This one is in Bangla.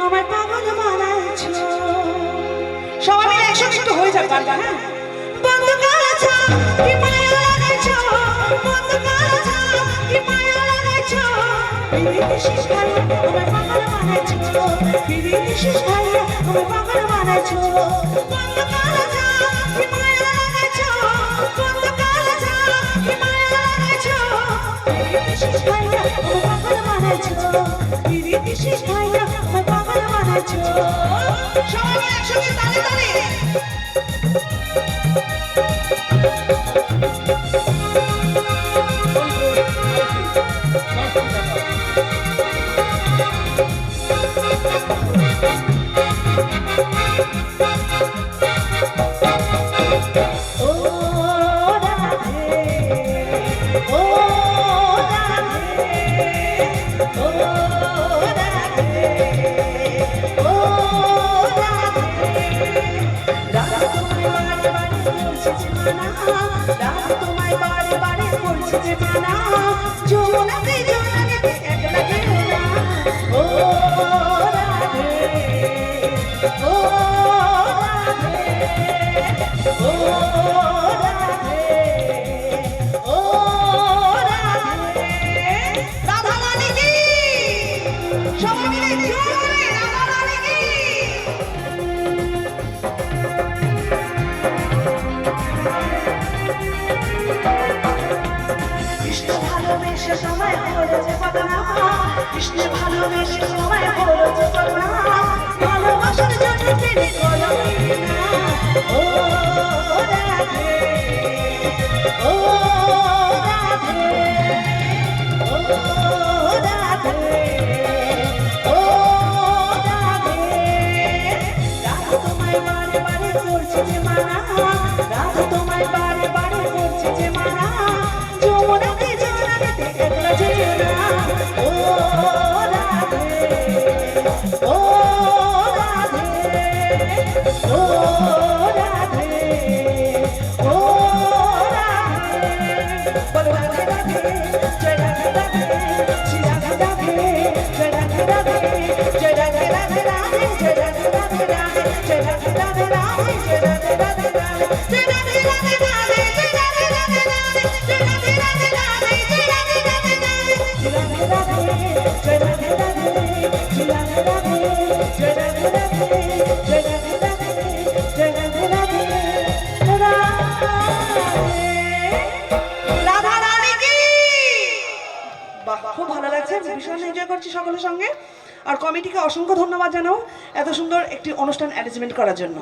আমার পাগল বানাইছো। সবাই মিলে একসঙ্গে একটু হয়ে যাক গানটা, হ্যাঁ? বন্ধ করেছো কি মায়া লাগাইছো, বন্ধ করেছো কি মায়া লাগাইছো, পিরিতি শেষ খাই আমার পাগল বানাইছো, পিরিতি শেষ খাই আমার পাগল বানাইছো। বন্ধ করেছো কি মায়া লাগাইছো, বন্ধ করেছো কি মায়া লাগাইছো, পিরিতি শেষ খাই আমার পাগল বানাইছো, পিরিতি শেষ খাই আমার পাগল বানাইছো। সবাই মিলে একসঙ্গে তালে তালে। তোমায় বারে বারে বলছি যে মানা, যমুনাতে যমুনাতে একলা যেও না। ও রাধে, ও রাধে, ও রাধে, ও রাধে। রাধা রানী কি, সবাই মিলে জোরে রাধা রানী কি। কৃষ্ণ ভালোবেসে সময় করেছে ঘটনা, কৃষ্ণ ভালোবেসে সময় করেছে ঘটনা, ভালোবাসার জন্য তিনি কলমে না। ও রাধে, ও রাধে, ও রাধে, ও রাধে। রাধা তোমায় বারে বারে করছে যে মানা, রাধা তোমায় বারে বারে করছে যে মানা, যমুনাতে যমুনাতে একলা যেও না। ও রাধে, ও রাধে, ও রাধে, ও রাধে। বলো রাধে রাধে, জয় রাধে রাধে, শ্রী রাধে রাধে, জয় রাধে রাধে, জয় রাধে রাধে রাধে, জয় রাধে রাধে রাধে, জয় রাধে রাধে রাধে, জয় রাধে রাধে রাধে, জয় রাধে রাধে রাধে, জয় রাধে রাধে রাধে, জয় রাধে রাধে রাধে, জয় রাধে রাধে রাধে, জয় রাধে রাধে, জয় রাধে রাধে, জয় রাধে রাধে, জয় রাধে রাধে, জয় রাধে রাধে, জয় রাধে রাধে, রাধা রানী কি। বাহ, খুব ভালো লাগছে, ভীষণ এনজয় করছি সকলের সঙ্গে। আর কমিটিকে অসংখ্য ধন্যবাদ জানাও এত সুন্দর একটি অনুষ্ঠান অ্যারেঞ্জমেন্ট করার জন্য।